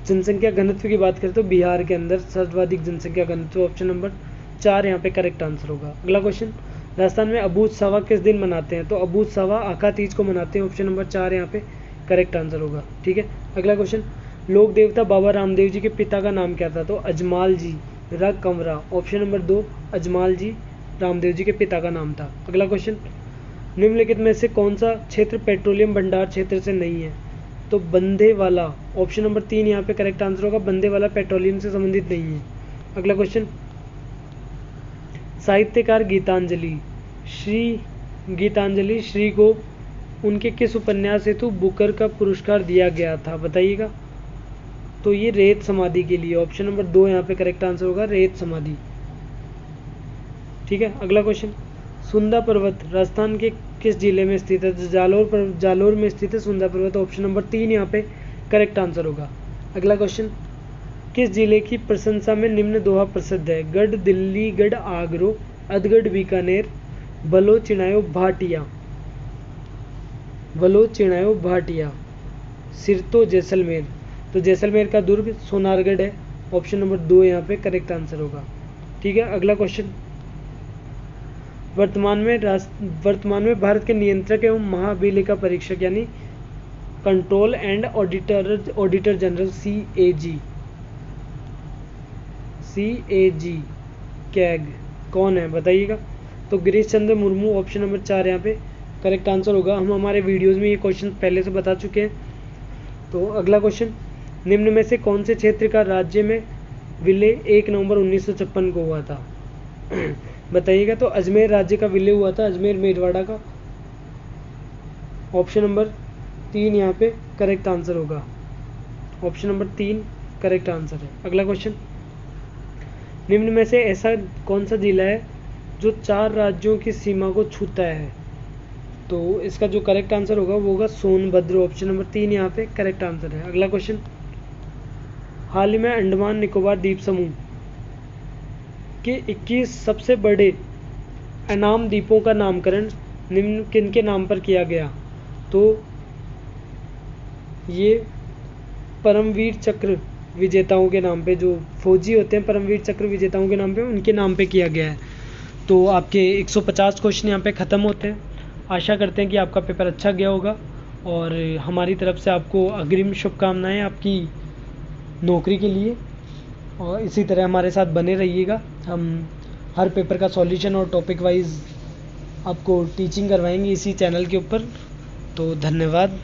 जनसंख्या घनत्व की बात करें तो बिहार के अंदर सर्वाधिक जनसंख्या घनत्व। ऑप्शन नंबर 4 यहाँ पे करेक्ट आंसर होगा। अगला क्वेश्चन, राजस्थान में अबूझ सावा किस दिन मनाते हैं, तो अबूझ सावा आका तीज को मनाते हैं। ऑप्शन नंबर 4 यहाँ पे करेक्ट आंसर होगा। ठीक है, अगला क्वेश्चन, लोक देवता बाबा रामदेव जी के पिता का नाम क्या था, तो अजमाल जी रग कंवरा। ऑप्शन नंबर 2 अजमाल जी रामदेव जी के पिता का नाम था। अगला क्वेश्चन, निम्नलिखित में से कौन सा क्षेत्र पेट्रोलियम भंडार क्षेत्र से नहीं है, तो बंदे वाला। ऑप्शन नंबर 3 यहाँ पे करेक्ट आंसर होगा, बंदे वाला पेट्रोलियम से संबंधित नहीं है। अगला क्वेश्चन, साहित्यकार गीतांजलि श्री को उनके किस उपन्यास हेतु बुकर का पुरस्कार दिया गया था, बताइएगा। तो ये रेत समाधि के लिए। ऑप्शन नंबर 2 यहाँ पे करेक्ट आंसर होगा, रेत समाधि। ठीक है, अगला क्वेश्चन, सुंदा पर्वत राजस्थान के किस जिले में स्थित है, जालोर में स्थित है सुंदा पर्वत। ऑप्शन नंबर 3 यहाँ पे करेक्ट आंसर होगा। अगला क्वेश्चन, किस जिले की प्रशंसा में निम्न दोहा प्रसिद्ध है, गढ़ दिल्ली गढ़ आगरो, अधगढ़ बीकानेर, बलो चिनायो भाटिया, सिरतो जैसलमेर। तो जैसलमेर का दुर्ग सोनारगढ़ है। ऑप्शन नंबर 2 यहाँ पे करेक्ट आंसर होगा। ठीक है, अगला क्वेश्चन, वर्तमान में भारत के नियंत्रक एवं महाभिलेखा परीक्षक यानी control and auditor general CAG CAG कौन है, बताइएगा। तो गिरीश चंद्र मुर्मू। ऑप्शन नंबर 4 यहाँ पे करेक्ट आंसर होगा। हम हमारे वीडियोस में ये क्वेश्चन पहले से बता चुके हैं। तो अगला क्वेश्चन, निम्न में से कौन से क्षेत्र का राज्य में विलय 1 नवंबर 1956 को हुआ था, बताइएगा। तो अजमेर राज्य का विलय हुआ था, अजमेर मेरवाड़ा का। ऑप्शन नंबर 3 यहाँ पे करेक्ट आंसर होगा। ऑप्शन नंबर 3 करेक्ट आंसर है। अगला क्वेश्चन, निम्न में से ऐसा कौन सा जिला है जो 4 राज्यों की सीमा को छूता है, तो इसका जो करेक्ट आंसर होगा वो होगा सोनभद्र। ऑप्शन नंबर 3 यहाँ पे करेक्ट आंसर है। अगला क्वेश्चन, हाल ही में अंडमान निकोबार द्वीप समूह के 21 सबसे बड़े अनाम द्वीपों का नामकरण निम्न किन के नाम पर किया गया? तो ये परमवीर चक्र विजेताओं के नाम पे, जो फौजी होते हैं परमवीर चक्र विजेताओं के नाम पे, उनके नाम पे किया गया है। तो आपके 150 क्वेश्चन यहाँ पे ख़त्म होते हैं। आशा करते हैं कि आपका पेपर अच्छा गया होगा और हमारी तरफ से आपको अग्रिम शुभकामनाएं आपकी नौकरी के लिए, और इसी तरह हमारे साथ बने रहिएगा। हम हर पेपर का सॉल्यूशन और टॉपिक वाइज आपको टीचिंग करवाएंगे इसी चैनल के ऊपर। तो धन्यवाद।